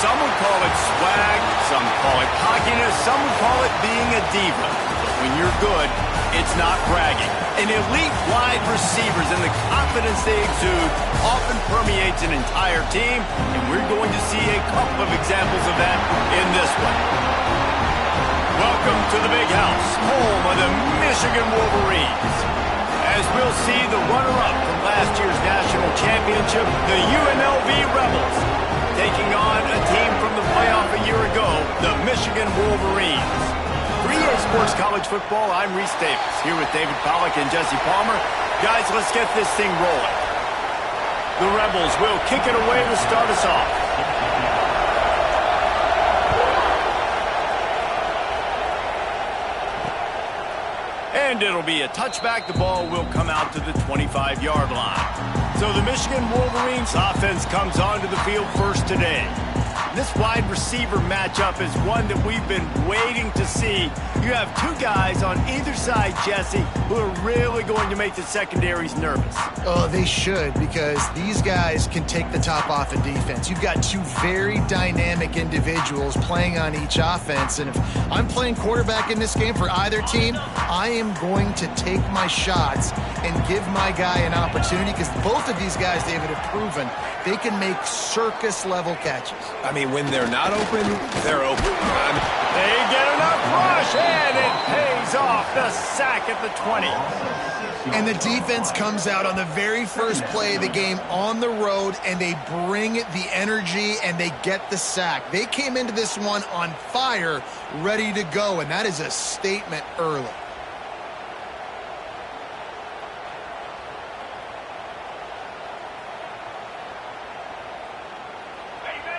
Some would call it swag, some call it cockiness, some would call it being a diva. But when you're good, it's not bragging. An elite wide receivers and the confidence they exude often permeates an entire team, and we're going to see a couple of examples of that in this one. Welcome to the Big House, home of the Michigan Wolverines. As we'll see the runner-up from last year's national championship, the UNLV Rebs, taking on a team from the playoff a year ago, the Michigan Wolverines. For EA Sports College Football, I'm Reese Davis, here with David Pollack and Jesse Palmer. Guys, let's get this thing rolling. The Rebels will kick it away to start us off. And it'll be a touchback. The ball will come out to the 25-yard line. So the Michigan Wolverines offense comes onto the field first today. This wide receiver matchup is one that we've been waiting to see. You have two guys on either side, Jesse, who are really going to make the secondaries nervous. Oh, they should, because these guys can take the top off in defense. You've got two very dynamic individuals playing on each offense, and if I'm playing quarterback in this game for either team, I am going to take my shots and give my guy an opportunity, because both of these guys, David, have proven they can make circus-level catches. I mean, when they're not open, they're open. They get enough rush, and it pays off. The sack at the 20. And the defense comes out on the very first play of the game on the road, and they bring the energy, and they get the sack. They came into this one on fire, ready to go, and that is a statement early.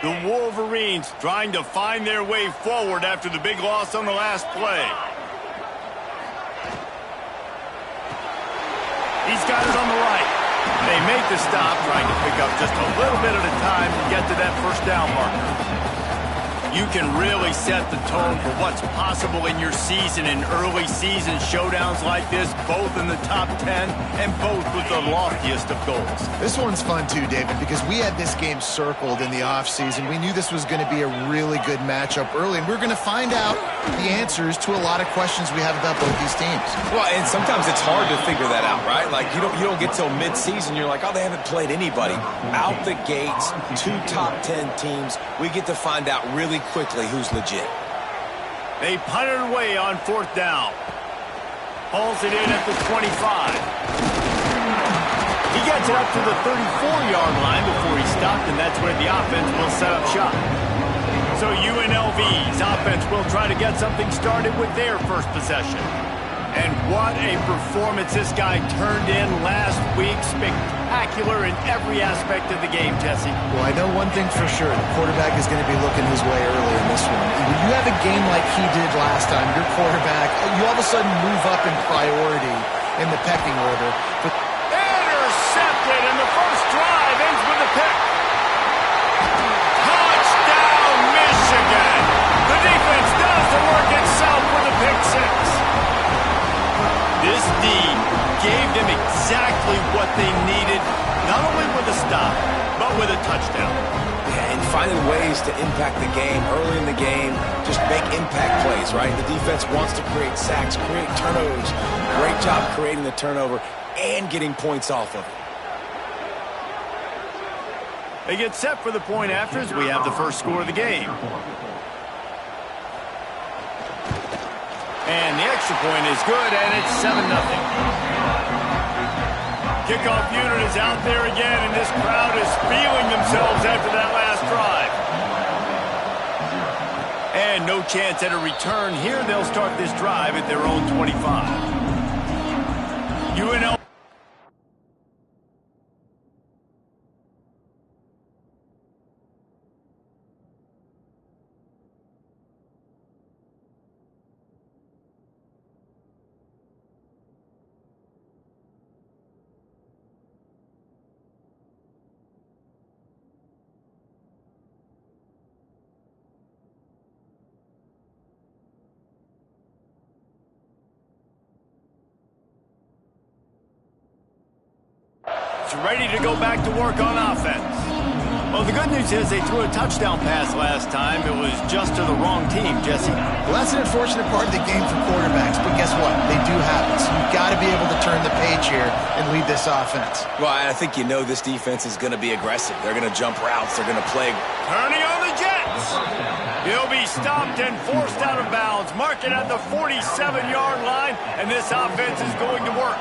The Wolverines trying to find their way forward after the big loss on the last play. He's got it on the right. They make the stop, trying to pick up just a little bit at a time to get to that first down marker. You can really set the tone for what's possible in your season in early season showdowns like this, both in the top 10 and both with the loftiest of goals. This one's fun too, David, because we had this game circled in the offseason. We knew this was going to be a really good matchup early, and we're going to find out the answers to a lot of questions we have about both these teams. Well, and sometimes it's hard to figure that out, right? Like, you don't get till mid-season, you're like, oh, they haven't played anybody. Out the gates, two top 10 teams, we get to find out really quickly who's legit. They punt it away on fourth down. Hauls it in at the 25. He gets it up to the 34-yard line before he stopped, and that's where the offense will set up shop. So UNLV's offense will try to get something started with their first possession. And what a performance this guy turned in last week. Spectacular in every aspect of the game, Jesse. Well, I know one thing for sure. The quarterback is going to be looking his way early in this one. When you have a game like he did last time, your quarterback, you all of a sudden move up in priority in the pecking order. But intercepted, and the first drive ends with a pick. Touchdown, Michigan! The defense does the work itself with a pick six. This D gave them exactly what they needed, not only with a stop, but with a touchdown. Yeah, and finding ways to impact the game early in the game, just make impact plays, right? The defense wants to create sacks, create turnovers. Great job creating the turnover and getting points off of it. They get set for the point after as we have the first score of the game. And the extra point is good, and it's 7-0. Kickoff unit is out there again, and this crowd is feeling themselves after that last drive. And no chance at a return here. They'll start this drive at their own 25. UNL. Ready to go back to work on offense. Well, the good news is they threw a touchdown pass last time. It was just to the wrong team, Jesse. Well, that's an unfortunate part of the game for quarterbacks, but guess what? They do happen. So you've got to be able to turn the page here and lead this offense. Well, I think you know this defense is going to be aggressive. They're going to jump routes. They're going to play. Turning on the Jets. He'll be stopped and forced out of bounds. Mark it at the 47-yard line, and this offense is going to work.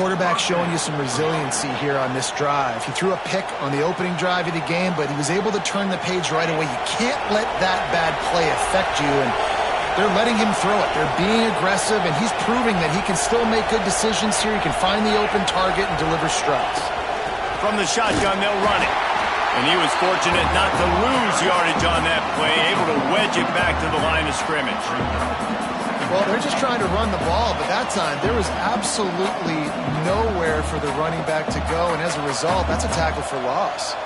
Quarterback showing you some resiliency here on this drive. He threw a pick on the opening drive of the game, but he was able to turn the page right away. You can't let that bad play affect you, and they're letting him throw it. They're being aggressive, and he's proving that he can still make good decisions here. He can find the open target and deliver strikes. From the shotgun, they'll run it. And he was fortunate not to lose yardage on that play, able to wedge it back to the line of scrimmage. Well, they're just trying to run the ball, but that time there was absolutely nowhere for the running back to go, and as a result, that's a tackle for loss.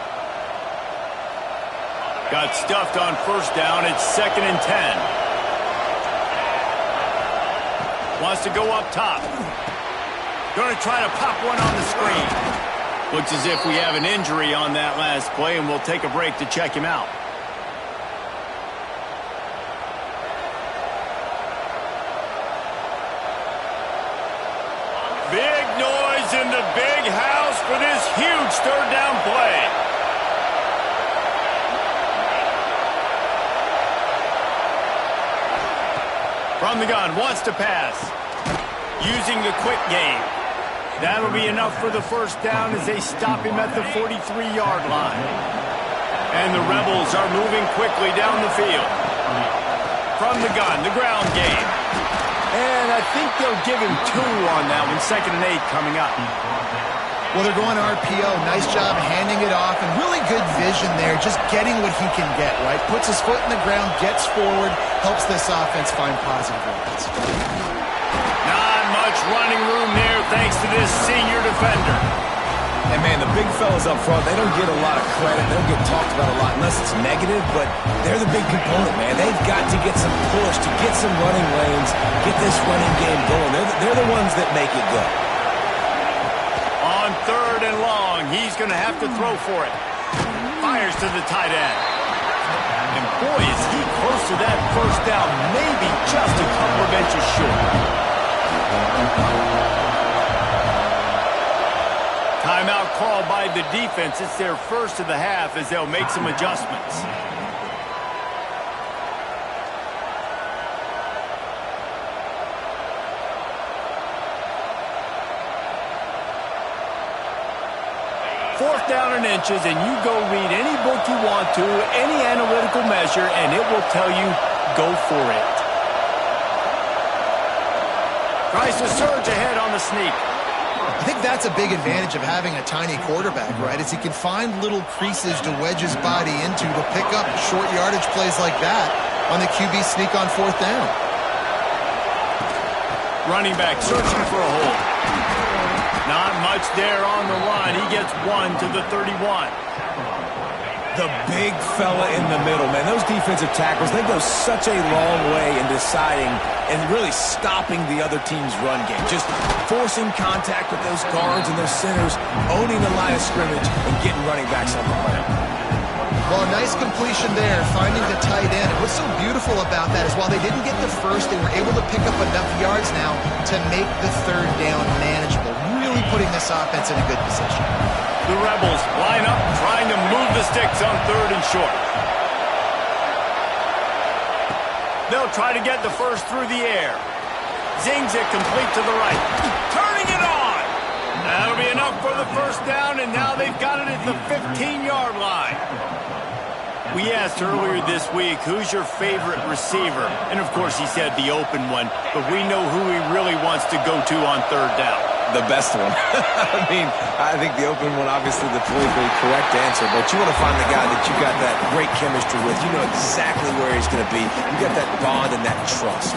Got stuffed on first down. It's 2nd and 10. Wants to go up top. Going to try to pop one on the screen. Looks as if we have an injury on that last play, and we'll take a break to check him out. Big noise in the big house for this huge third down play. From the gun, wants to pass. Using the quick game. That'll be enough for the first down as they stop him at the 43-yard line. And the Rebels are moving quickly down the field. From the gun, the ground game. And I think they'll give him 2 on that one. 2nd and 8 coming up. Well, they're going RPO. Nice job handing it off, and really good vision there, just getting what he can get, right? Puts his foot in the ground, gets forward, helps this offense find positive routes. Not much running room there thanks to this senior defender. And, man, the big fellas up front, they don't get a lot of credit. They don't get talked about a lot unless it's negative, but they're the big component, man. They've got to get some push, to get some running lanes, get this running game going. They're the ones that make it go. On 3rd and long, he's going to have to throw for it. Fires to the tight end. And, boy, is he close to that first down, maybe just a couple of inches short. Timeout called by the defense. It's their first of the half as they'll make some adjustments. Fourth down and inches, and you go read any book you want to, any analytical measure, and it will tell you, go for it. Tries to surge ahead on the sneak. I think that's a big advantage of having a tiny quarterback, right? Is he can find little creases to wedge his body into to pick up short yardage plays like that on the QB sneak on 4th down. Running back searching for a hole. Not much there on the line. He gets 1 to the 31. The big fella in the middle, man. Those defensive tackles, they go such a long way in deciding and really stopping the other team's run game. Just forcing contact with those guards and those centers, owning the line of scrimmage, and getting running backs on the ground. Well, a nice completion there, finding the tight end. And what's so beautiful about that is while they didn't get the first, they were able to pick up enough yards now to make the 3rd down manageable. Really putting this offense in a good position. The Rebels line up, trying to move the sticks on 3rd and short. They'll try to get the first through the air. Zings it complete to the right. Turning it on. That'll be enough for the first down, and now they've got it at the 15-yard line. We asked earlier this week, who's your favorite receiver? And, of course, he said the open one, but we know who he really wants to go to on 3rd down. The best one. I think the open one, obviously the politically correct answer, but you want to find the guy that you got that great chemistry with. You know exactly where he's going to be. You got that bond and that trust.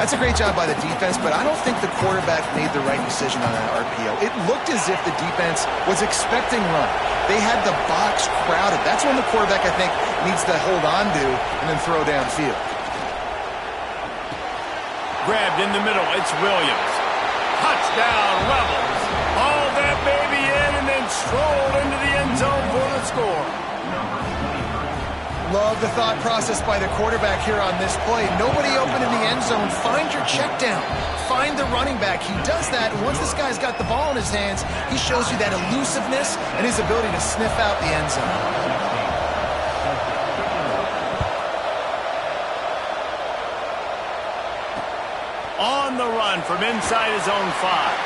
That's a great job by the defense, but I don't think the quarterback made the right decision on that RPO. It looked as if the defense was expecting run. They had the box crowded. That's when the quarterback, I think, needs to hold on to and then throw downfield. Grabbed in the middle. It's Williams. Touchdown, Rebels. Haul that baby in and then strolled into the end zone for the score. Love the thought process by the quarterback here on this play. Nobody open in the end zone. Find your check down. Find the running back. He does that, and once this guy's got the ball in his hands, he shows you that elusiveness and his ability to sniff out the end zone. On the run from inside his own 5.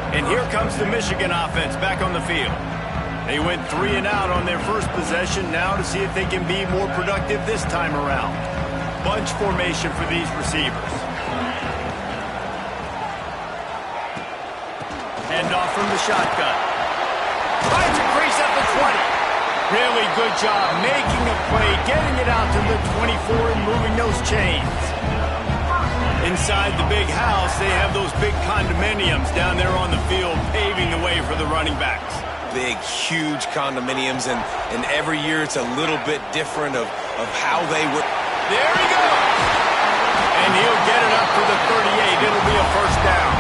And here comes the Michigan offense back on the field. They went 3 and out on their first possession, now to see if they can be more productive this time around. Bunch formation for these receivers. Handoff from the shotgun. Finds a crease at the 20. Really good job making a play, getting it out to the 24 and moving those chains. Inside the big house, they have those big condominiums down there on the field, paving the way for the running backs. Big, huge condominiums, and every year it's a little bit different of how they would. There he goes! And he'll get it up to the 38. It'll be a first down.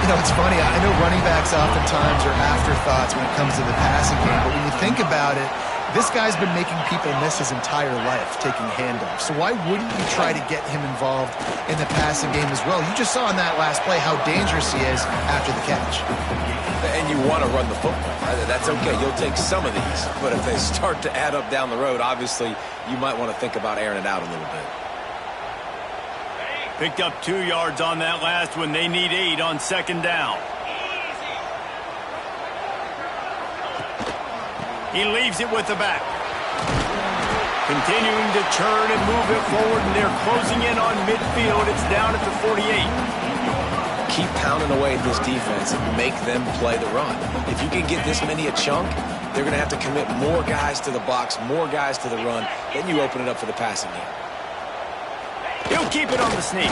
You know, it's funny. I know running backs oftentimes are afterthoughts when it comes to the passing game, but when you think about it, this guy's been making people miss his entire life taking handoffs. So why wouldn't you try to get him involved in the passing game as well? You just saw in that last play how dangerous he is after the catch. And you want to run the football. That's okay. You'll take some of these. But if they start to add up down the road, obviously you might want to think about airing it out a little bit. Picked up 2 yards on that last one. They need 8 on second down. He leaves it with the back. Continuing to churn and move it forward, and they're closing in on midfield. It's down at the 48. Keep pounding away at this defense and make them play the run. If you can get this many a chunk, they're going to have to commit more guys to the box, more guys to the run. Then you open it up for the passing game. He'll keep it on the sneak.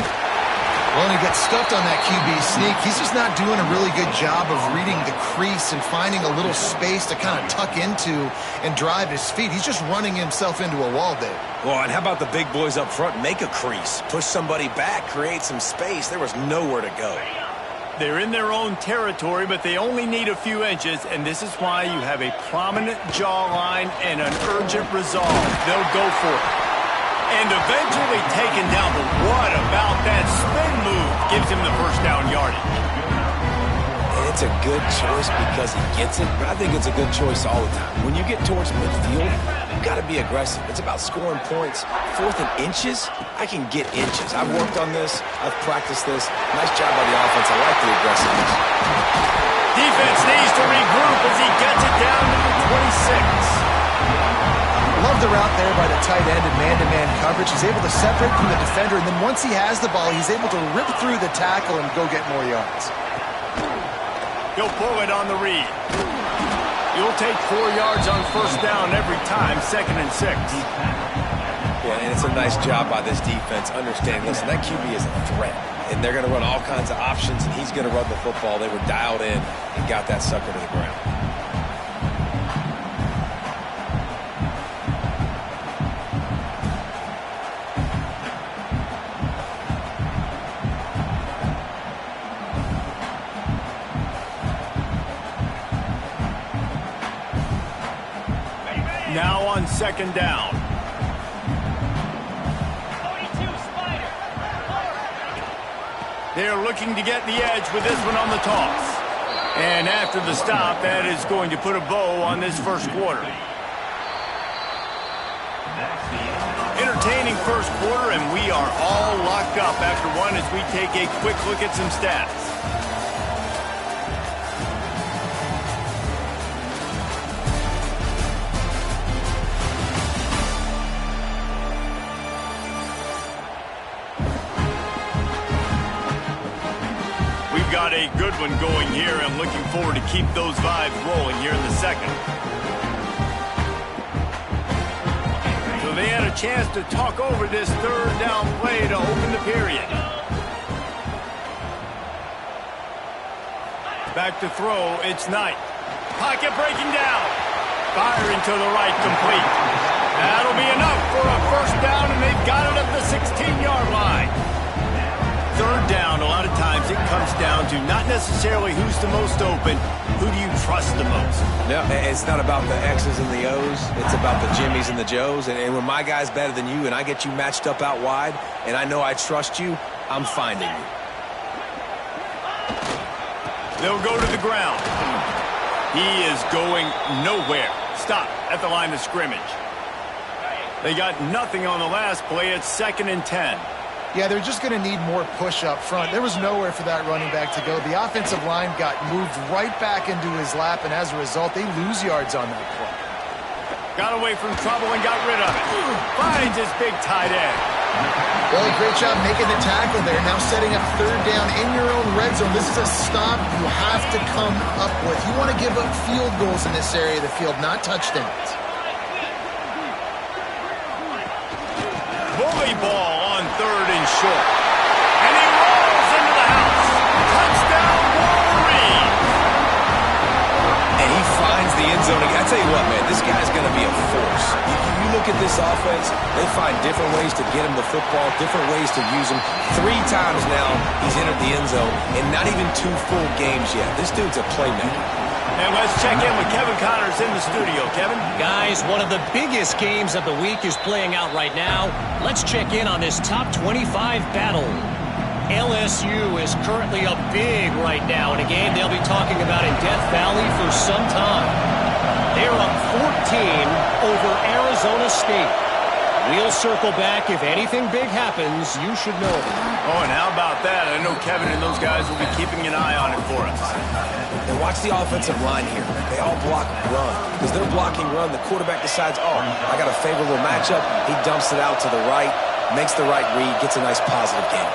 Well, and he gets stuffed on that QB sneak. He's just not doing a really good job of reading the crease and finding a little space to kind of tuck into and drive his feet. He's just running himself into a wall there. Well, and how about the big boys up front? Make a crease. Push somebody back. Create some space. There was nowhere to go. They're in their own territory, but they only need a few inches, and this is why you have a prominent jawline and an urgent resolve. They'll go for it. And eventually taken down, but what about that spin move gives him the first down yardage? And it's a good choice because he gets it, but I think it's a good choice all the time. When you get towards midfield, you've got to be aggressive. It's about scoring points. 4th and inches, I can get inches. I've worked on this. I've practiced this. Nice job by the offense. I like the aggressiveness. Defense needs to regroup as he gets it down to the 26. Love the route there by the tight end in man-to-man coverage. He's able to separate from the defender, and then once he has the ball, he's able to rip through the tackle and go get more yards. He'll pull it on the read. You'll take 4 yards on first down every time, 2nd and 6. Yeah, and it's a nice job by this defense understanding, listen, that QB is a threat, and they're going to run all kinds of options, and he's going to run the football. They were dialed in and got that sucker to the ground. Now on second down. They're looking to get the edge with this one on the toss. And after the stop, that is going to put a bow on this first quarter. Entertaining first quarter, and we are all locked up after one as we take a quick look at some stats. Got a good one going here. I'm looking forward to keep those vibes rolling here in the second. So they had a chance to talk over this third down play to open the period. Back to throw, it's Knight. Pocket breaking down. Firing to the right, complete. That'll be enough for a first down, and they've got it at the 16-yard line. Third down, a lot of times it comes down to not necessarily who's the most open, who do you trust the most? Yeah, it's not about the X's and the O's. It's about the Jimmys and the Joes. And when my guy's better than you and I get you matched up out wide and I know I trust you, I'm finding you. They'll go to the ground. He is going nowhere. Stop at the line of scrimmage. They got nothing on the last play. It's 2nd and 10. Yeah, they're just going to need more push up front. There was nowhere for that running back to go. The offensive line got moved right back into his lap, and as a result, they lose yards on that play. Got away from trouble and got rid of it. Finds his big tight end. Well, great job making the tackle there. Now setting up third down in your own red zone. This is a stop you have to come up with. You want to give up field goals in this area of the field, not touchdowns. Bully ball on 3rd and short. And he rolls into the house. Touchdown, Wolverine. And he finds the end zone again. I tell you what, man, this guy's going to be a force. You look at this offense, they find different ways to get him the football, different ways to use him. 3 times now he's entered the end zone, and not even 2 full games yet. This dude's a playmaker. And let's check in with Kevin Connors in the studio. Kevin? Guys, one of the biggest games of the week is playing out right now. Let's check in on this top 25 battle. LSU is currently up big right now in a game they'll be talking about in Death Valley for some time. They're up 14 over Arizona State. We'll circle back. If anything big happens, you should know it. Oh, and how about that? I know Kevin and those guys will be keeping an eye on it for us. And watch the offensive line here. They all block run. Because they're blocking run, the quarterback decides, oh, I got a favorable matchup. He dumps it out to the right, makes the right read, gets a nice positive game.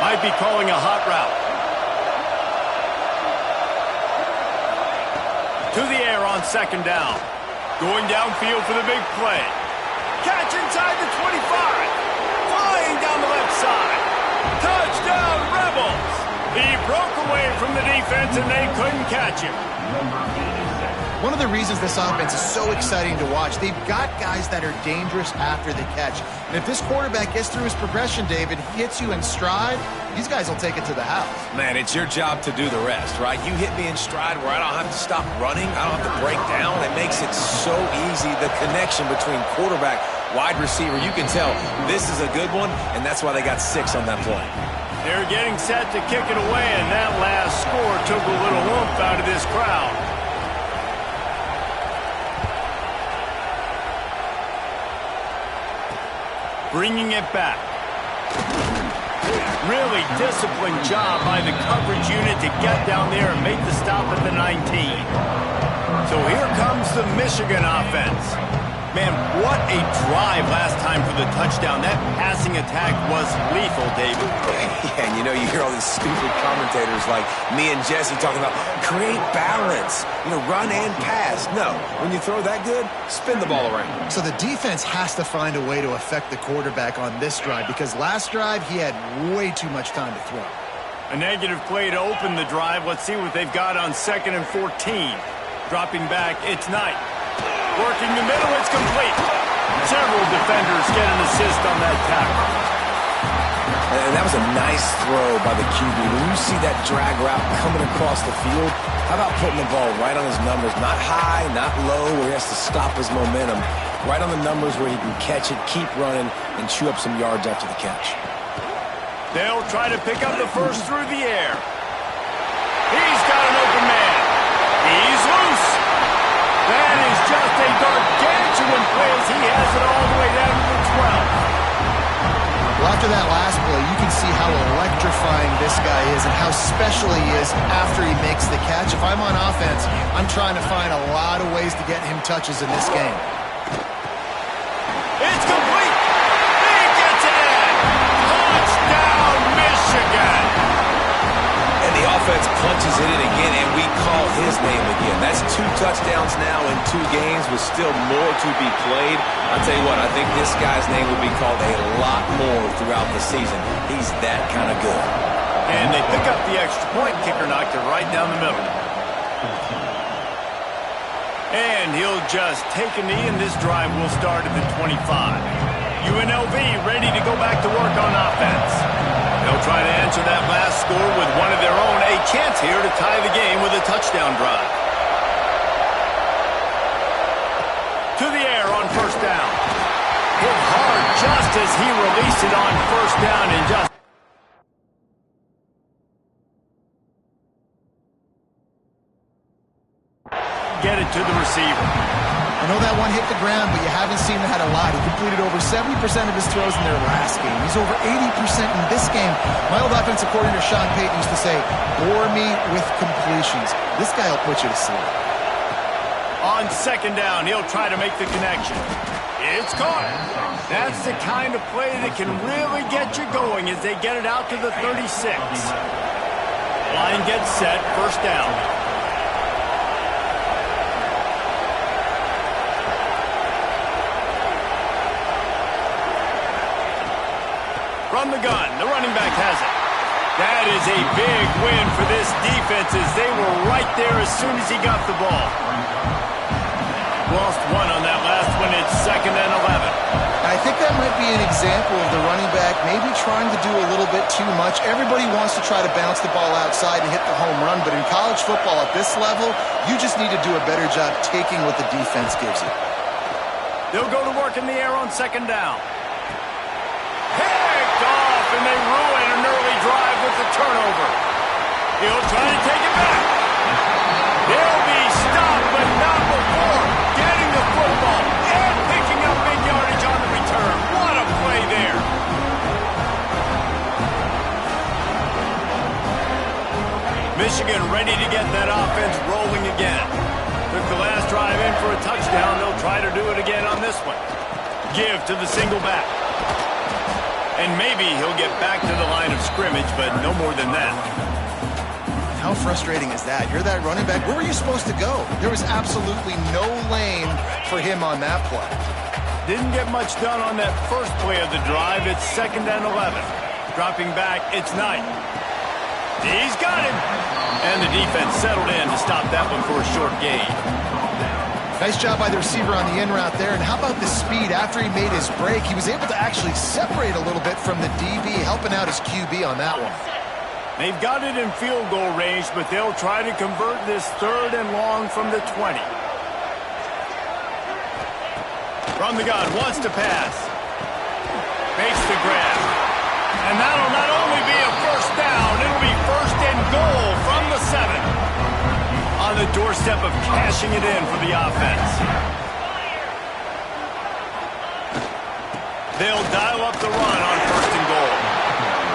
Might be calling a hot route. To the air on 2nd down. Going downfield for the big play. Catch inside the 25. Flying down the left side. Touchdown, Rebels. He broke away from the defense and they couldn't catch him. One of the reasons this offense is so exciting to watch, they've got guys that are dangerous after the catch. And if this quarterback gets through his progression, David, hits you in stride, these guys will take it to the house. Man, it's your job to do the rest, right? You hit me in stride where I don't have to stop running. I don't have to break down. It makes it so easy. The connection between quarterback, wide receiver, you can tell this is a good one, and that's why they got 6 on that play. They're getting set to kick it away, and that last score took a little oomph out of this crowd. Bringing it back. Really disciplined job by the coverage unit to get down there and make the stop at the 19. So here comes the Michigan offense. Man, what a drive last time for the touchdown. That passing attack was lethal, David. Yeah, and you know, you hear all these stupid commentators like me and Jesse talking about create balance, run and pass. No, when you throw that good, spin the ball around. So the defense has to find a way to affect the quarterback on this drive because last drive he had way too much time to throw. A negative play to open the drive. Let's see what they've got on 2nd and 14. Dropping back, it's Knight. Working the middle, it's complete. Several defenders get an assist on that tackle. And that was a nice throw by the QB. When you see that drag route coming across the field, how about putting the ball right on his numbers? Not high, not low, where he has to stop his momentum. Right on the numbers where he can catch it, keep running, and chew up some yards after the catch. They'll try to pick up the first through the air. He's got an open man. He's loose. That is just a gargantuan play as he has it all the way down to the 12. Well, after that last play, you can see how electrifying this guy is and how special he is after he makes the catch. If I'm on offense, I'm trying to find a lot of ways to get him touches in this game. It's complete. He gets it in. Touchdown, Michigan. And the offense punches it in again, and we call his name again. That's 2 touchdowns now in 2 games with still more to be played. I'll tell you what, I think this guy's name will be called a lot more throughout the season. He's that kind of good. And they pick up the extra point. Kicker knocked it right down the middle. And he'll just take a knee, and this drive will start at the 25. UNLV ready to go back to work on offense. They'll try to answer that last score with one of their own. A chance here to tie the game with a touchdown drive. To the air on first down. Hit hard just as he released it on first down and just... get it to the receiver. I know that one hit the ground, but you haven't seen him had a lot. He completed over 70% of his throws in their last game. He's over 80% in this game. My old offensive coordinator, Sean Payton, used to say, bore me with completions. This guy will put you to sleep. On second down, he'll try to make the connection. It's caught. That's the kind of play that can really get you going as they get it out to the 36. Line gets set, first down. From the gun, the running back has it. That is a big win for this defense as they were right there as soon as he got the ball. Lost one on that last one. It's second and 11. I think that might be an example of the running back maybe trying to do a little bit too much. Everybody wants to try to bounce the ball outside and hit the home run, but in college football at this level, you just need to do a better job taking what the defense gives you. They'll go to work in the air on second down. Off, and they ruin an early drive with the turnover. He'll try to take it back. They'll be stopped, but not before getting the football and picking up big yardage on the return. What a play there. Michigan ready to get that offense rolling again. Took the last drive in for a touchdown. They'll try to do it again on this one. Give to the single back. And maybe he'll get back to the line of scrimmage, but no more than that. How frustrating is that? You're that running back. Where were you supposed to go? There was absolutely no lane for him on that play. Didn't get much done on that first play of the drive. It's second and 11. Dropping back, it's Knight. He's got him. And the defense settled in to stop that one for a short gain. Nice job by the receiver on the in route there. And how about the speed after he made his break? He was able to actually separate a little bit from the DB, helping out his QB on that one. They've got it in field goal range, but they'll try to convert this third and long from the 20. From the gun, wants to pass. Makes the grab. And that'll not only be a first down, it'll be first and goal from the 7. On the doorstep of cashing it in for the offense. They'll dial up the run on first and goal.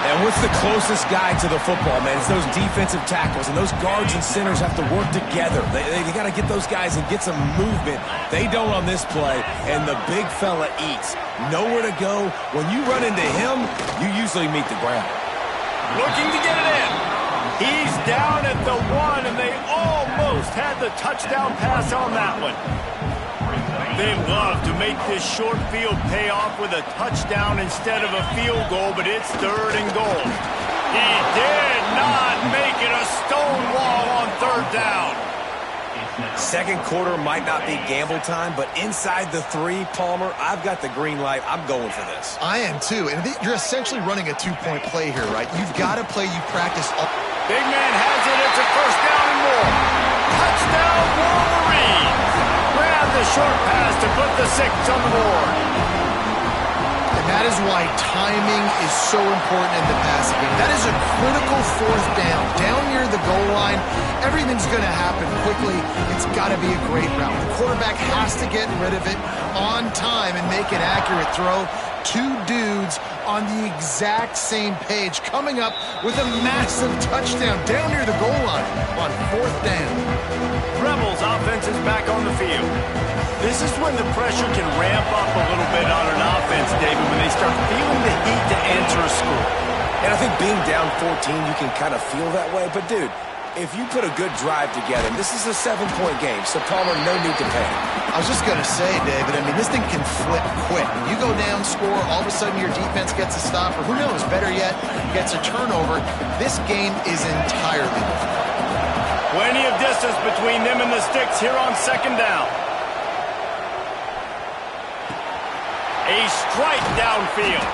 And what's the closest guy to the football, man? It's those defensive tackles, and those guards and centers have to work together. They got to get those guys and get some movement. They don't on this play, and the big fella eats. Nowhere to go. When you run into him, you usually meet the ground. Looking to get it in. He's down at the 1, and they almost had the touchdown pass on that one. They love to make this short field pay off with a touchdown instead of a field goal, but it's third and goal. He did not make it a stone wall on third down. Second quarter might not be gamble time, but inside the 3, Palmer, I've got the green light. I'm going for this. I am too, and you're essentially running a 2-point play here, right? You've got to play, you practice all. Big man has it. It's a first down and more. Touchdown, Wolverines. Grab the short pass to put the 6 on the board. And that is why timing is so important in the passing game. That is a critical fourth down. Down near the goal line, everything's going to happen quickly. It's got to be a great route. The quarterback has to get rid of it on time and make an accurate throw. 2 dudes on the exact same page coming up with a massive touchdown down near the goal line on fourth down. Rebels offense is back on the field. This is when the pressure can ramp up a little bit on an offense, David, when they start feeling the heat to answer a score. And I think being down 14, you can kind of feel that way. But, dude, if you put a good drive together, this is a 7-point game, so Palmer, no need to panic. I was just going to say, David, I mean, this thing can flip quick. When you go down, score, all of a sudden your defense gets a stop, or who knows, better yet, gets a turnover. This game is entirely different. Plenty of distance between them and the sticks here on second down. A strike downfield.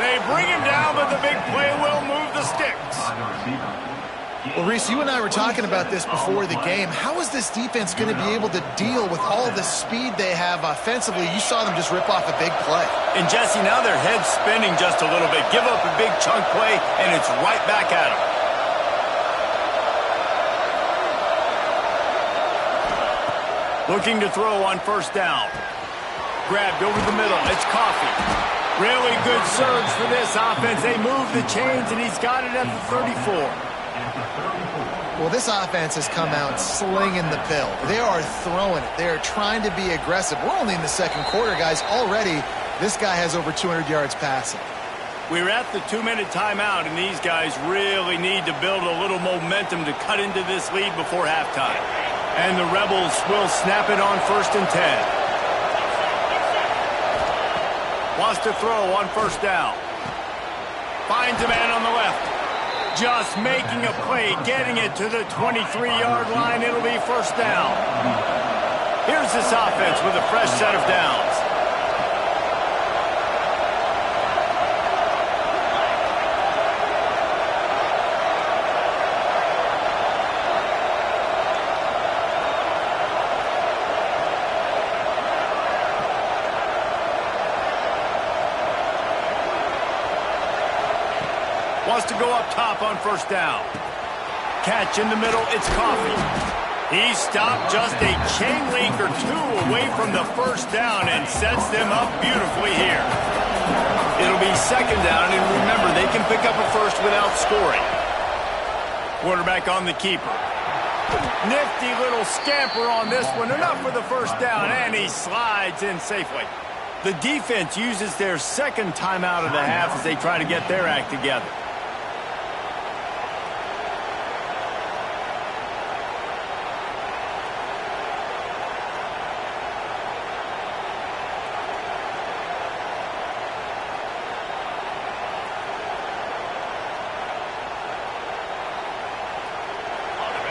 They bring him down, but the big play will move the sticks. Well, Reese, you and I were talking about this before the game. How is this defense going to be able to deal with all the speed they have offensively? You saw them just rip off a big play. And, Jesse, now their head's spinning just a little bit. Give up a big chunk play, and it's right back at them. Looking to throw on first down. Grabbed over the middle. It's Coffee. Really good surge for this offense. They move the chains, and he's got it at the 34. Well, this offense has come out slinging the pill. They are throwing it. They are trying to be aggressive. We're only in the second quarter, guys. Already, this guy has over 200 yards passing. We're at the 2-minute timeout, and these guys really need to build a little momentum to cut into this lead before halftime. And the Rebels will snap it on 1st and 10. Wants to throw on first down. Finds a man on the left. Just making a play, getting it to the 23-yard line. It'll be first down. Here's this offense with a fresh set of downs. Wants to go up top on first down. Catch in the middle, it's Coffee. He stopped just a chain link or two away from the first down and sets them up beautifully here. It'll be second down, and remember, they can pick up a first without scoring. Quarterback on the keeper. Nifty little scamper on this one. Enough for the first down, and he slides in safely. The defense uses their second timeout of the half as they try to get their act together.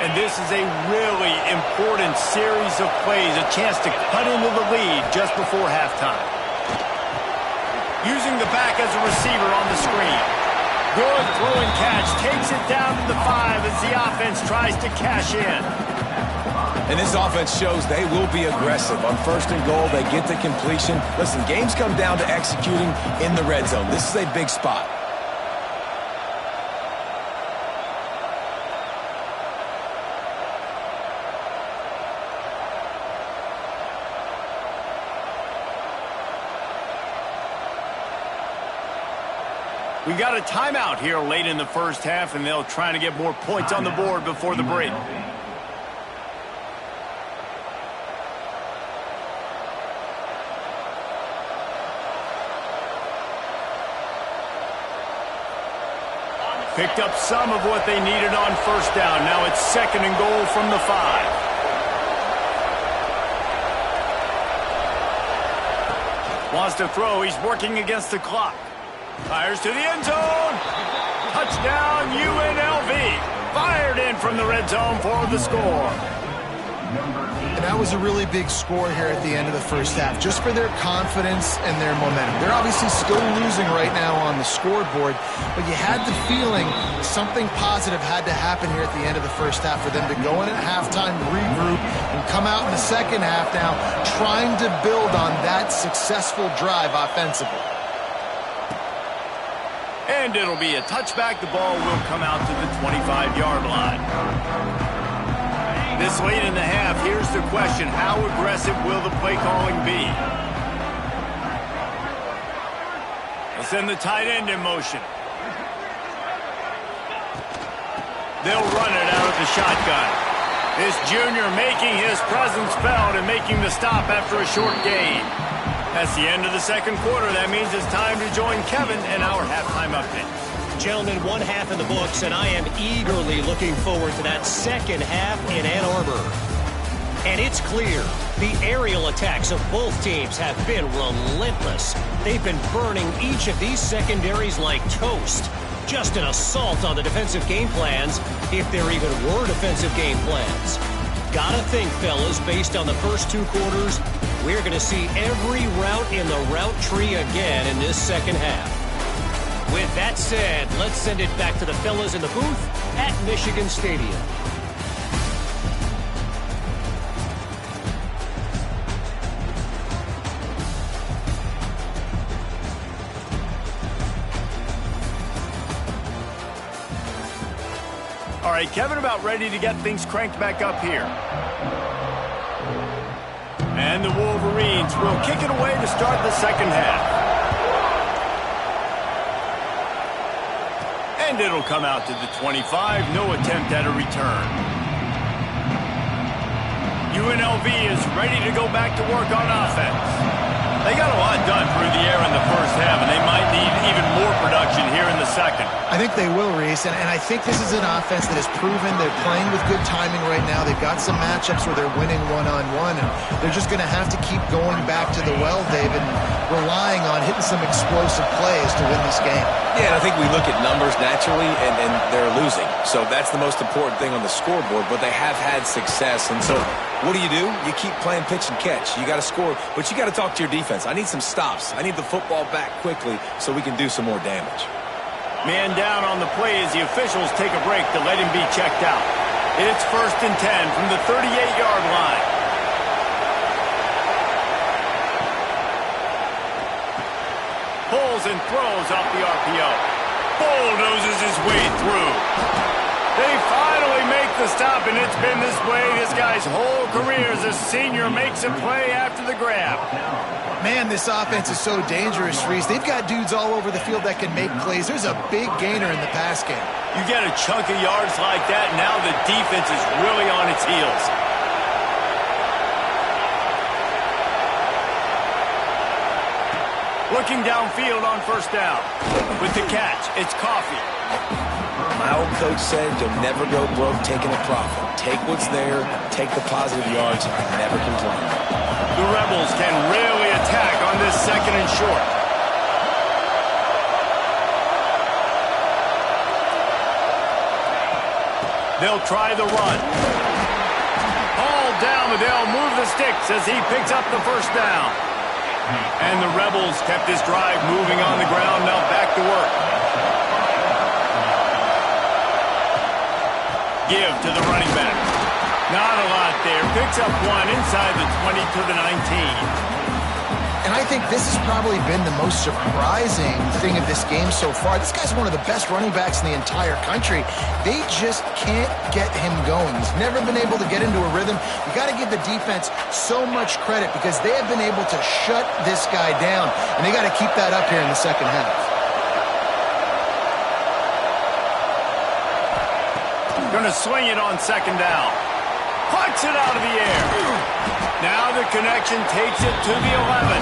And this is a really important series of plays, a chance to cut into the lead just before halftime. Using the back as a receiver on the screen. Good throw and catch, takes it down to the 5 as the offense tries to cash in. And this offense shows they will be aggressive. On 1st and goal, they get the completion. Listen, games come down to executing in the red zone. This is a big spot. We got a timeout here late in the first half, and they'll try to get more points on the board before the break. Picked up some of what they needed on first down. Now it's second and goal from the 5. Wants to throw. He's working against the clock. Fires to the end zone. Touchdown, UNLV. Fired in from the red zone for the score. And that was a really big score here at the end of the first half, just for their confidence and their momentum. They're obviously still losing right now on the scoreboard, but you had the feeling something positive had to happen here at the end of the first half for them to go in at halftime, regroup, and come out in the second half now trying to build on that successful drive offensively. And it'll be a touchback. The ball will come out to the 25-yard line. This late in the half, here's the question. How aggressive will the play calling be? They'll send the tight end in motion. They'll run it out of the shotgun. This junior making his presence felt and making the stop after a short gain. That's the end of the second quarter. That means it's time to join Kevin in our halftime update. Gentlemen, one half in the books, and I am eagerly looking forward to that second half in Ann Arbor. And it's clear, the aerial attacks of both teams have been relentless. They've been burning each of these secondaries like toast. Just an assault on the defensive game plans, if there even were defensive game plans. Gotta think, fellas, based on the first 2 quarters, we're going to see every route in the route tree again in this second half. With that said, let's send it back to the fellas in the booth at Michigan Stadium. All right, Kevin about ready to get things cranked back up here. And the Wolverines will kick it away to start the second half. And it'll come out to the 25. No attempt at a return. UNLV is ready to go back to work on offense. They got a lot done through the air in the first half, and they might need even more production here in the second. I think they will, Reese, and I think this is an offense that has proven they're playing with good timing right now. They've got some matchups where they're winning one-on-one, and they're just going to have to keep going back to the well, David, and relying on hitting some explosive plays to win this game. Yeah, and I think we look at numbers naturally, and they're losing. So that's the most important thing on the scoreboard, but they have had success. And so what do? You keep playing pitch and catch. You got to score, but you got to talk to your defense. I need some stops. I need the football back quickly so we can do some more damage. Man down on the play as the officials take a break to let him be checked out. It's 1st and 10 from the 38-yard line. Pulls and throws off the RPO. Bulldozes his way through. They finally make the stop, and it's been this way this guy's whole career as a senior makes a play after the grab. Man, this offense is so dangerous, Reese. They've got dudes all over the field that can make plays. There's a big gainer in the pass game. You get a chunk of yards like that, and now the defense is really on its heels. Looking downfield on first down. With the catch, it's Coffee. My old coach said you'll never go broke taking a profit. Take what's there, take the positive yards, and never complain. The Rebels can really attack on this 2nd and short. They'll try the run. All down, but they'll move the sticks as he picks up the first down. And the Rebels kept this drive moving on the ground. Now back to work. Give to the running back. Not a lot there. Picks up one inside the 20 to the 19. And I think this has probably been the most surprising thing of this game so far. This guy's one of the best running backs in the entire country. They just can't get him going. He's never been able to get into a rhythm. You got to give the defense so much credit because they have been able to shut this guy down, and they got to keep that up here in the second half. Going to swing it on 2nd down. Puts it out of the air. Now the connection takes it to the 11.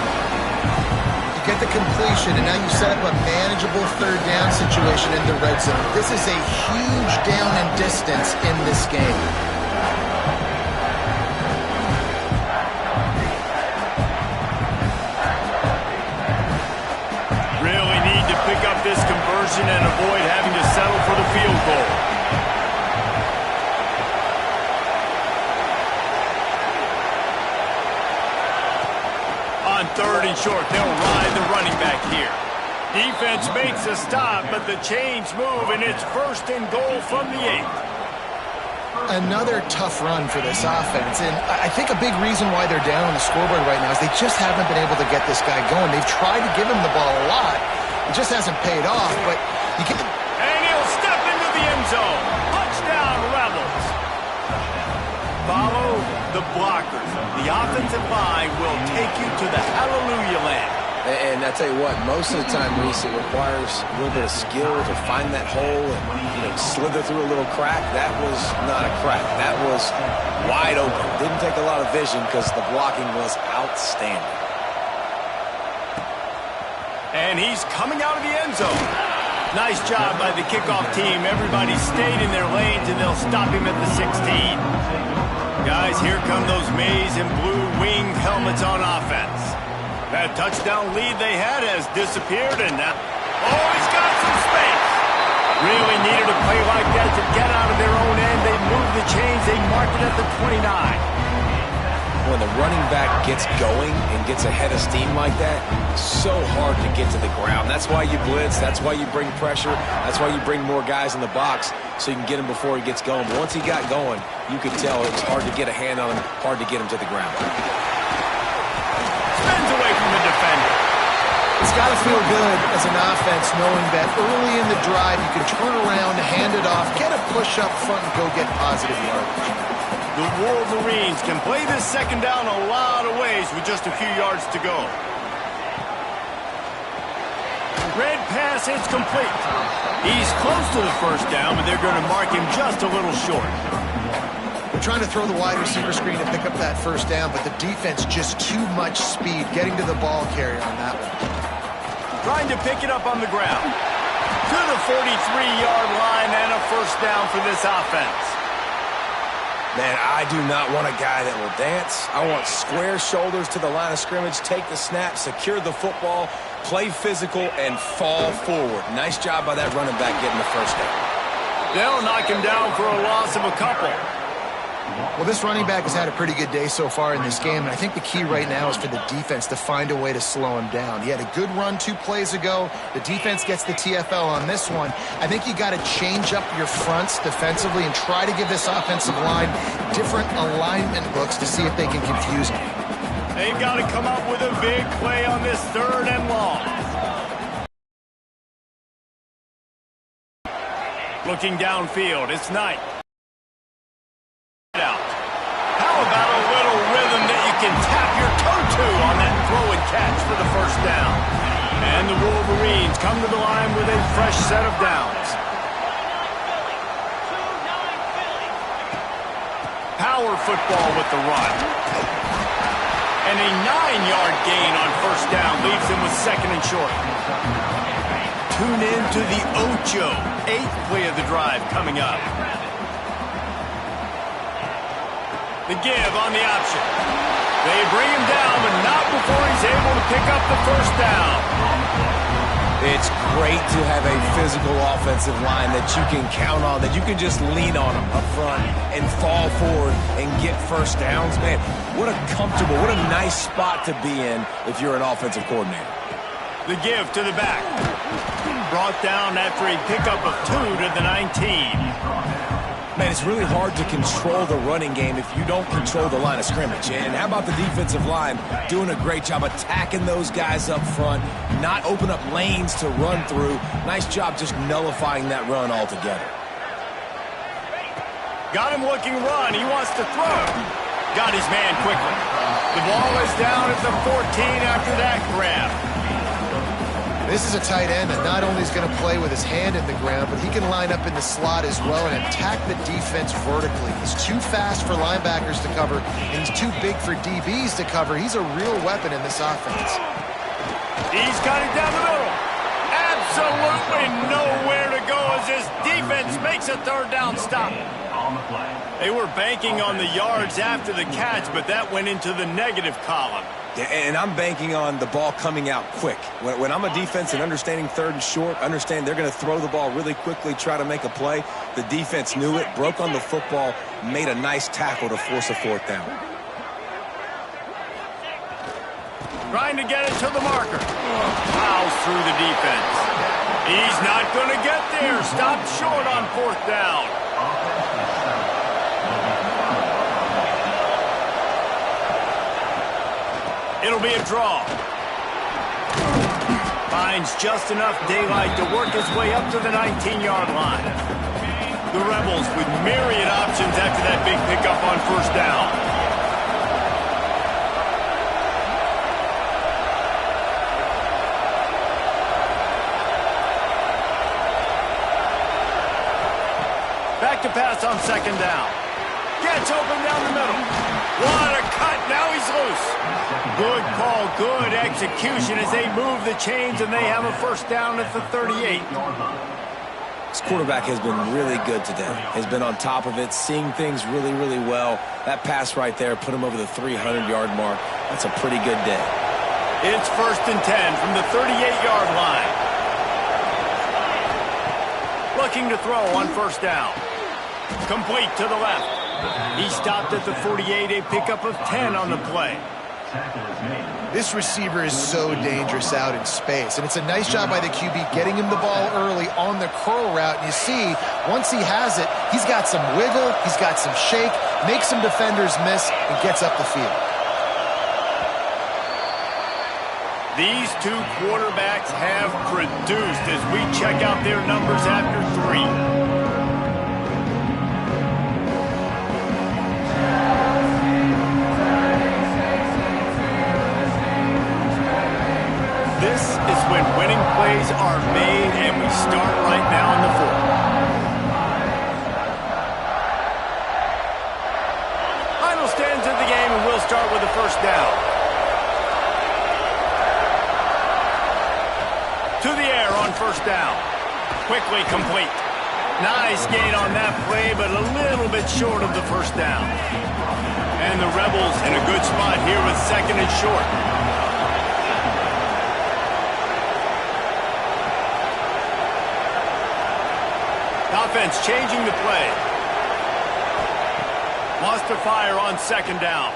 You get the completion, and now you set up a manageable 3rd down situation in the red zone. This is a huge down in distance in this game. Really need to pick up this conversion and avoid having to settle for the field goal. On 3rd and short, they'll ride the running back here. Defense makes a stop, but the chains move, and it's 1st and goal from the 8. Another tough run for this offense, and I think a big reason why they're down on the scoreboard right now is they just haven't been able to get this guy going. They've tried to give him the ball a lot. It just hasn't paid off, but you get the... And he'll step into the end zone. Touchdown, Rebels. Follow the blockers. The offensive line will take you to the hallelujah land. And I tell you what, most of the time, Reese, it requires a little bit of skill to find that hole and slither through a little crack. That was not a crack. That was wide open. Didn't take a lot of vision because the blocking was outstanding. And he's coming out of the end zone. Nice job by the kickoff team. Everybody stayed in their lanes, and they'll stop him at the 16. Guys, here come those maize and blue winged helmets on offense. That touchdown lead they had has disappeared, and now... Oh, he's got some space. like that to get out of their own end. They move the chains. They mark it at the 29. When the running back gets going and gets ahead of steam like that, so hard to get to the ground. That's why you blitz. That's why you bring pressure. That's why you bring more guys in the box so you can get him before he gets going. But once he got going, you could tell it was hard to get a hand on him, hard to get him to the ground. Spins away from the defender. It's got to feel good as an offense knowing that early in the drive you can turn around, hand it off, get a push up front, and go get positive yardage. The Wolverines can play this second down a lot of ways with just a few yards to go. Red pass hits complete. He's close to the first down, but they're going to mark him just a little short. They're trying to throw the wide receiver screen to pick up that first down, but the defense just too much speed getting to the ball carrier on that one. Trying to pick it up on the ground. To the 43-yard line and a first down for this offense. Man, I do not want a guy that will dance. I want square shoulders to the line of scrimmage, take the snap, secure the football, play physical, and fall forward. Nice job by that running back getting the first down. They'll knock him down for a loss of a couple. Well, this running back has had a pretty good day so far in this game, and I think the key right now is for the defense to find a way to slow him down. He had a good run 2 plays ago. The defense gets the TFL on this one. I think you got to change up your fronts defensively and try to give this offensive line different alignment looks to see if they can confuse him. They've got to come up with a big play on this 3rd and long. Looking downfield, it's Knight. Out. How about a little rhythm that you can tap your toe to on that throw and catch for the first down? And the Wolverines come to the line with a fresh set of downs. Power football with the run. And a 9-yard gain on first down leaves him with 2nd and short. Tune in to the Ocho, 8th play of the drive coming up. The give on the option. They bring him down, but not before he's able to pick up the first down. It's great to have a physical offensive line that you can count on, that you can just lean on them up front and fall forward and get first downs. Man, what a comfortable, what a nice spot to be in if you're an offensive coordinator. The give to the back. Brought down after a pickup of 2 to the 19. Man, it's really hard to control the running game if you don't control the line of scrimmage. And how about the defensive line doing a great job attacking those guys up front, not open up lanes to run through. Nice job just nullifying that run altogether. Got him looking run. He wants to throw. Got his man quickly. The ball is down at the 14 after that grab. This is a tight end that not only is going to play with his hand in the ground, but he can line up in the slot as well and attack the defense vertically. He's too fast for linebackers to cover, and he's too big for DBs to cover. He's a real weapon in this offense. He's got it down the middle. Absolutely nowhere to go as his defense makes a 3rd down stop. They were banking on the yards after the catch, but that went into the negative column. And I'm banking on the ball coming out quick. When I'm a defense and understanding 3rd and short, understand they're going to throw the ball really quickly, try to make a play. The defense knew it, broke on the football, made a nice tackle to force a 4th down. Trying to get it to the marker. Fouls through the defense. He's not going to get there. Stopped short on 4th down. It'll be a draw. Finds just enough daylight to work his way up to the 19-yard line. The Rebels with myriad options after that big pickup on first down. Back to pass on 2nd down. Gets open down the middle. What a cut. Now he's loose. Good call, good execution as they move the chains and they have a first down at the 38. This quarterback has been really good today. Has been on top of it, seeing things really, really well. That pass right there put him over the 300-yard mark. That's a pretty good day. It's 1st and 10 from the 38-yard line. Looking to throw on first down. Complete to the left. He stopped at the 48, a pickup of 10 on the play. This receiver is so dangerous out in space, and it's a nice job by the QB getting him the ball early on the curl route. And you see, once he has it, he's got some wiggle, he's got some shake, makes some defenders miss, and gets up the field. These two quarterbacks have produced as we check out their numbers after 3. This is when winning plays are made, and we start right now in the 4th. Final stands of the game, and we'll start with the first down. To the air on first down. Quickly complete. Nice gain on that play, but a little bit short of the first down. And the Rebels in a good spot here with 2nd and short. Offense changing the play. Wants to fire on 2nd down.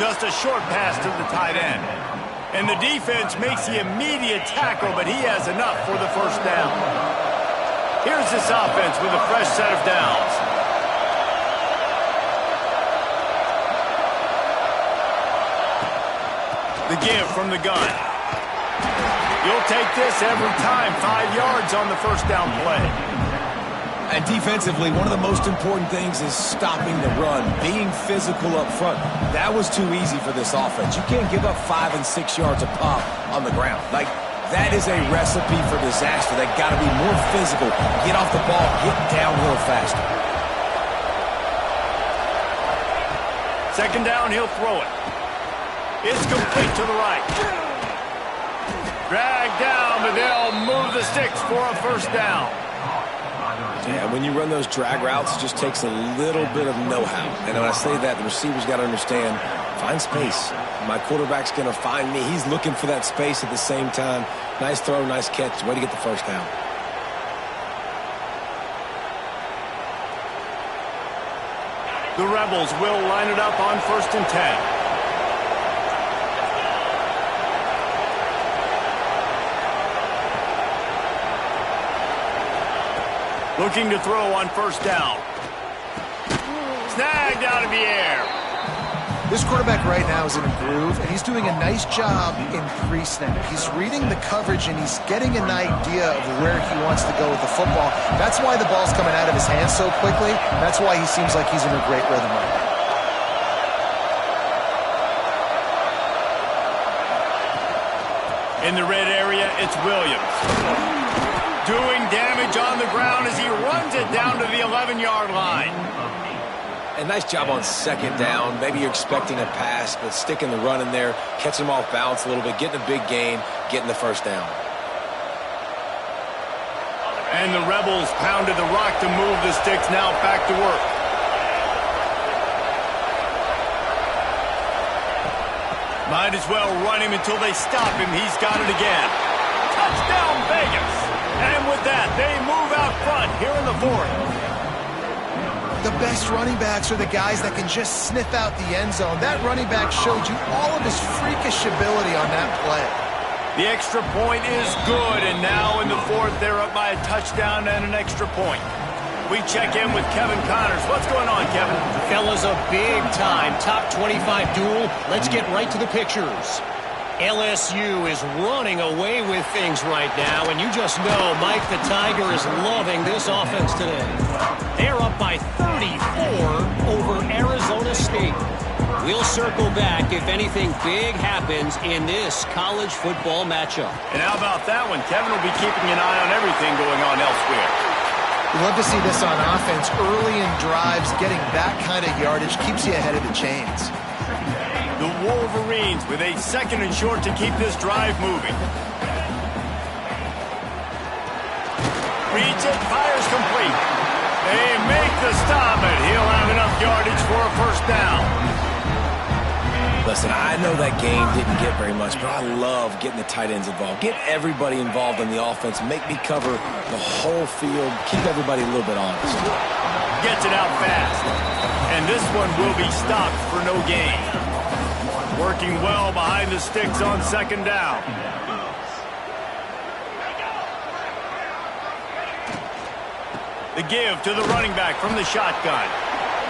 Just a short pass to the tight end. And the defense makes the immediate tackle, but he has enough for the first down. Here's this offense with a fresh set of downs. The give from the gun. You'll take this every time. 5 yards on the first down play. And defensively, one of the most important things is stopping the run, being physical up front. That was too easy for this offense. You can't give up 5 and 6 yards a pop on the ground. Like, that is a recipe for disaster. They got to be more physical, get off the ball, get downhill faster. 2nd down, he'll throw it. It's complete to the right. Drag down, but they'll move the sticks for a first down. Yeah, when you run those drag routes, it just takes a little bit of know-how. And when I say that, the receiver's got to understand, find space. My quarterback's going to find me. He's looking for that space at the same time. Nice throw, nice catch. Way to get the first down. The Rebels will line it up on 1st and 10. Looking to throw on first down. Snagged out of the air. This quarterback right now is in a groove, and he's doing a nice job in pre-snap. He's reading the coverage, and he's getting an idea of where he wants to go with the football. That's why the ball's coming out of his hands so quickly. That's why he seems like he's in a great rhythm right now. In the red area, it's Williams. Doing damage on the ground as he runs it down to the 11-yard line. And nice job on 2nd down. Maybe you're expecting a pass, but sticking the run in there, catching him off balance a little bit, getting a big gain, getting the first down. And the Rebels pounded the rock to move the sticks. Now back to work. Might as well run him until they stop him. He's got it again. Touchdown, Vegas. And with that, they move out front here in the 4th. The best running backs are the guys that can just sniff out the end zone. That running back showed you all of his freakish ability on that play. The extra point is good, and now in the 4th, they're up by a touchdown and an extra point. We check in with Kevin Connors. What's going on, Kevin? Fellas, a big-time top 25 duel. Let's get right to the pictures. LSU is running away with things right now, and you just know Mike the Tiger is loving this offense today. They're up by 34 over Arizona State. We'll circle back if anything big happens in this college football matchup. And how about that one? Kevin will be keeping an eye on everything going on elsewhere. We love to see this on offense. Early in drives, getting that kind of yardage keeps you ahead of the chains. The Wolverines with a 2nd and short to keep this drive moving. Reads it, fires complete. They make the stop, but he'll have enough yardage for a first down. Listen, I know that game didn't get very much, but I love getting the tight ends involved. Get everybody involved in the offense. Make me cover the whole field. Keep everybody a little bit honest. Gets it out fast. And this one will be stopped for no gain. Working well behind the sticks on second down. The give to the running back from the shotgun.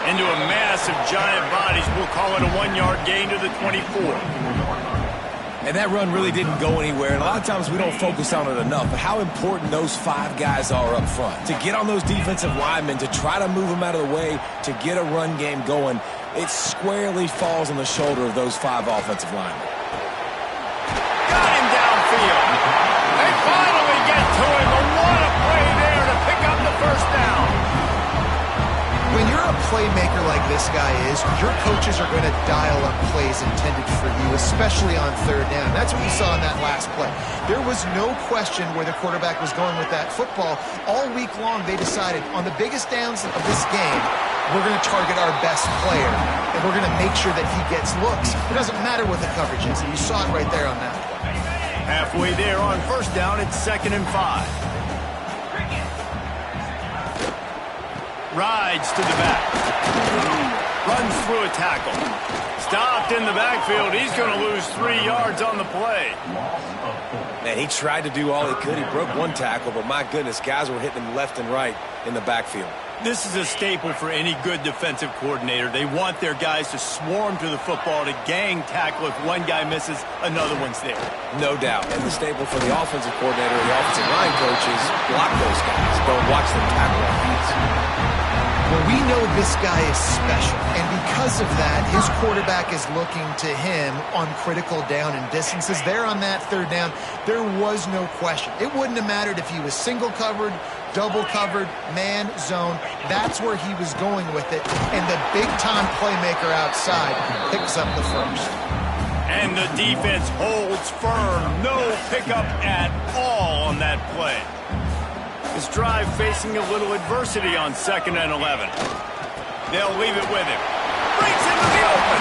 Into a mass of giant bodies. We'll call it a 1-yard gain to the 24. And that run really didn't go anywhere. And a lot of times we don't focus on it enough. But how important those 5 guys are up front. To get on those defensive linemen, to try to move them out of the way, to get a run game going, it squarely falls on the shoulder of those 5 offensive linemen. Got him downfield. They finally get to him. But what a play there to pick up the first down. When you're a playmaker like this guy is, your coaches are going to dial up plays intended for you, especially on third down. That's what you saw in that last play. There was no question where the quarterback was going with that football. All week long, they decided on the biggest downs of this game, we're going to target our best player, and we're going to make sure that he gets looks. It doesn't matter what the coverage is, and you saw it right there on that play. Halfway there on first down, it's 2nd and 5. Rides to the back. Runs through a tackle. Stopped in the backfield. He's going to lose 3 yards on the play. Man, he tried to do all he could. He broke 1 tackle, but my goodness, guys were hitting him left and right in the backfield. This is a staple for any good defensive coordinator. They want their guys to swarm to the football, to gang tackle. If one guy misses, another one's there. No doubt. And the staple for the offensive coordinator and the offensive line coaches, block those guys. Don't watch them tackle our feet. Well, we know this guy is special, and because of that, his quarterback is looking to him on critical down and distances. There on that third down, there was no question. It wouldn't have mattered if he was single covered, double covered, man, zone. That's where he was going with it, and the big-time playmaker outside picks up the first. And the defense holds firm. No pickup at all on that play. His drive facing a little adversity on 2nd and 11. They'll leave it with him. Breaks into the open.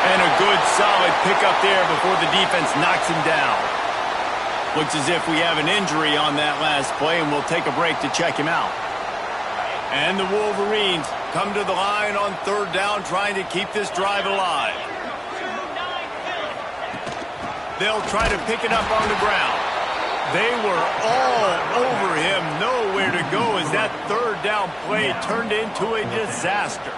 And a good, solid pickup there before the defense knocks him down. Looks as if we have an injury on that last play, and we'll take a break to check him out. And the Wolverines come to the line on 3rd down, trying to keep this drive alive. They'll try to pick it up on the ground. They were all over him, nowhere to go as that 3rd down play turned into a disaster.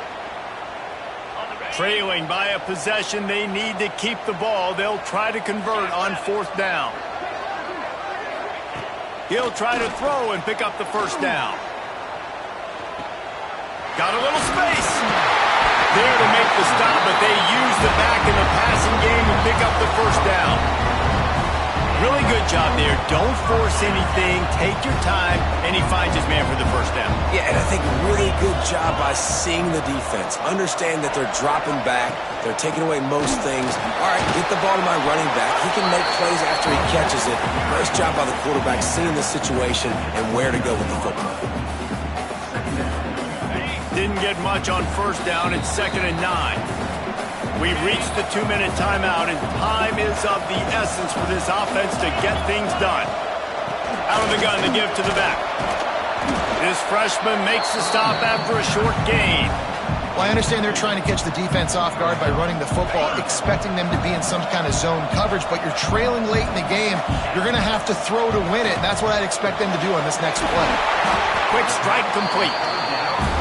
Trailing by a possession, they need to keep the ball. They'll try to convert on 4th down. He'll try to throw and pick up the first down. Got a little space. There to make the stop, but they use the back in the passing game to pick up the first down. Really good job there. Don't force anything. Take your time, and he finds his man for the first down. Yeah, and I think really good job by seeing the defense. Understand that they're dropping back. They're taking away most things. All right, get the ball to my running back. He can make plays after he catches it. Nice job by the quarterback seeing the situation and where to go with the football. Didn't get much on first down. It's 2nd and 9. We've reached the 2-minute timeout, and time is of the essence for this offense to get things done. Out of the gun to give to the back. This freshman makes the stop after a short gain. Well, I understand they're trying to catch the defense off guard by running the football, expecting them to be in some kind of zone coverage, but you're trailing late in the game. You're going to have to throw to win it, and that's what I'd expect them to do on this next play. Quick strike complete.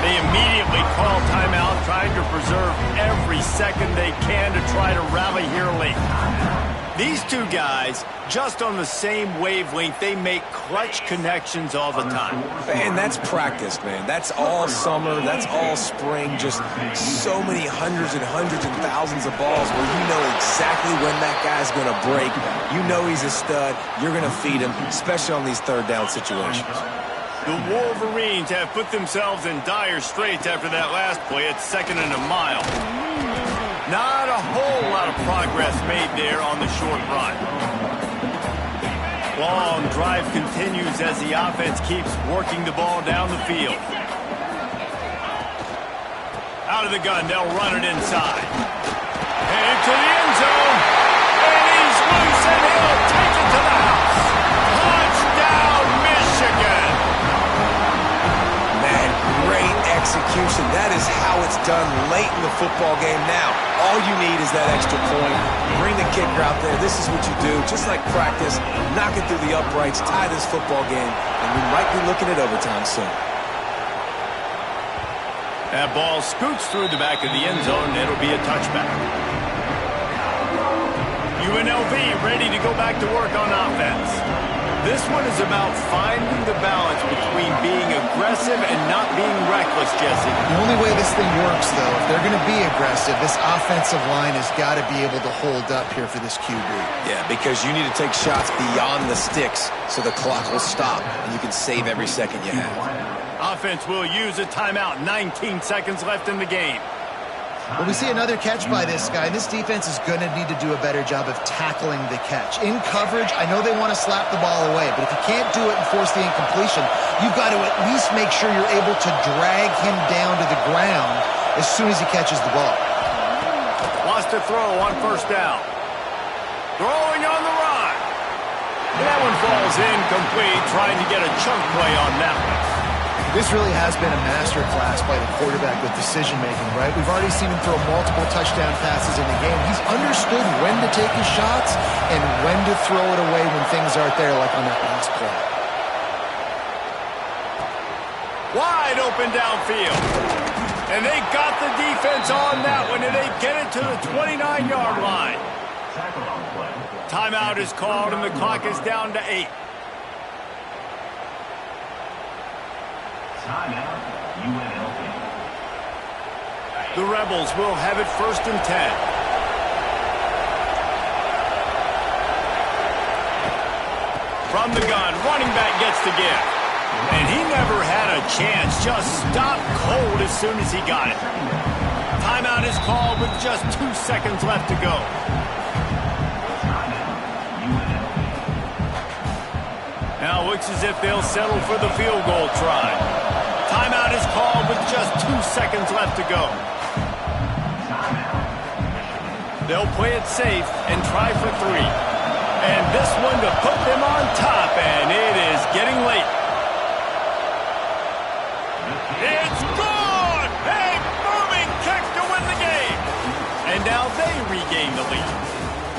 They immediately call timeout, trying to preserve every second they can to try to rally here late. These two guys, just on the same wavelength, they make clutch connections all the time. And that's practice, man. That's all summer. That's all spring. Just so many hundreds and thousands of balls where you know exactly when that guy's going to break. You know he's a stud. You're going to feed him, especially on these 3rd down situations. The Wolverines have put themselves in dire straits after that last play. It's 2nd and a mile. Not a whole lot of progress made there on the short run. Long drive continues as the offense keeps working the ball down the field. Out of the gun, they'll run it inside. And into the done late in the football game. Now, all you need is that extra point. Bring the kicker out there. This is what you do. Just like practice, knock it through the uprights, tie this football game, and we might be looking at overtime soon. That ball scoots through the back of the end zone, and it'll be a touchback. UNLV ready to go back to work on offense. This one is about finding the balance between being aggressive and not being reckless, Jesse. The only way this thing works, though, if they're going to be aggressive, this offensive line has got to be able to hold up here for this QB. Yeah, because you need to take shots beyond the sticks so the clock will stop and you can save every second you have. Offense will use a timeout. 19 seconds left in the game. Well, we see another catch by this guy. This defense is going to need to do a better job of tackling the catch. In coverage, I know they want to slap the ball away, but if you can't do it and force the incompletion, you've got to at least make sure you're able to drag him down to the ground as soon as he catches the ball. Lost a throw on first down. Throwing on the run. That one falls incomplete, trying to get a chunk play on that one. This really has been a masterclass by the quarterback with decision-making, right? We've already seen him throw multiple touchdown passes in the game. He's understood when to take his shots and when to throw it away when things aren't there, like on that last play. Wide open downfield. And they got the defense on that one, and they get it to the 29-yard line. Timeout is called, and the clock is down to 8. The Rebels will have it 1st and 10. From the gun, running back gets the give. And he never had a chance, just stopped cold as soon as he got it. Timeout is called with just 2 seconds left to go. Now it looks as if they'll settle for the field goal try. Timeout is called with just 2 seconds left to go. They'll play it safe and try for 3. And this one to put them on top, and it is getting late. It's good! A booming kick to win the game. And now they regain the lead.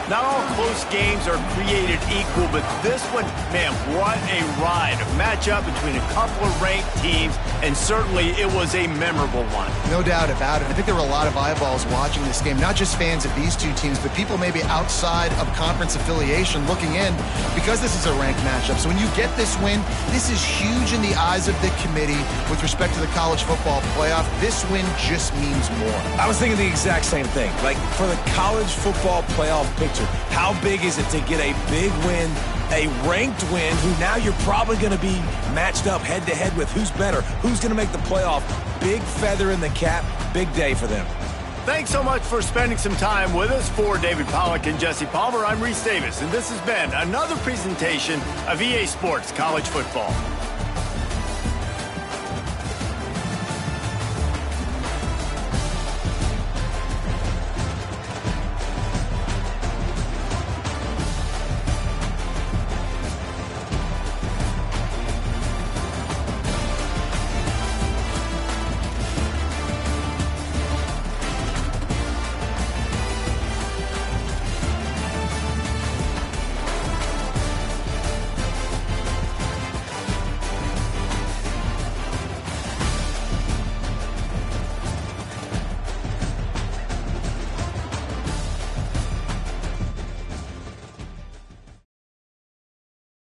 Not all close games are created equal, but this one, man, what a ride. A matchup between a couple of ranked teams, and certainly it was a memorable one. No doubt about it. I think there were a lot of eyeballs watching this game, not just fans of these two teams, but people maybe outside of conference affiliation looking in because this is a ranked matchup. So when you get this win, this is huge in the eyes of the committee with respect to the college football playoff. This win just means more. I was thinking the exact same thing. Like, for the college football playoff picture, how big is it to get a big win, a ranked win, who now you're probably going to be matched up head-to-head with who's better, who's going to make the playoff. Big feather in the cap, big day for them. Thanks so much for spending some time with us. For David Pollack and Jesse Palmer, I'm Reese Davis, and this has been another presentation of EA Sports College Football.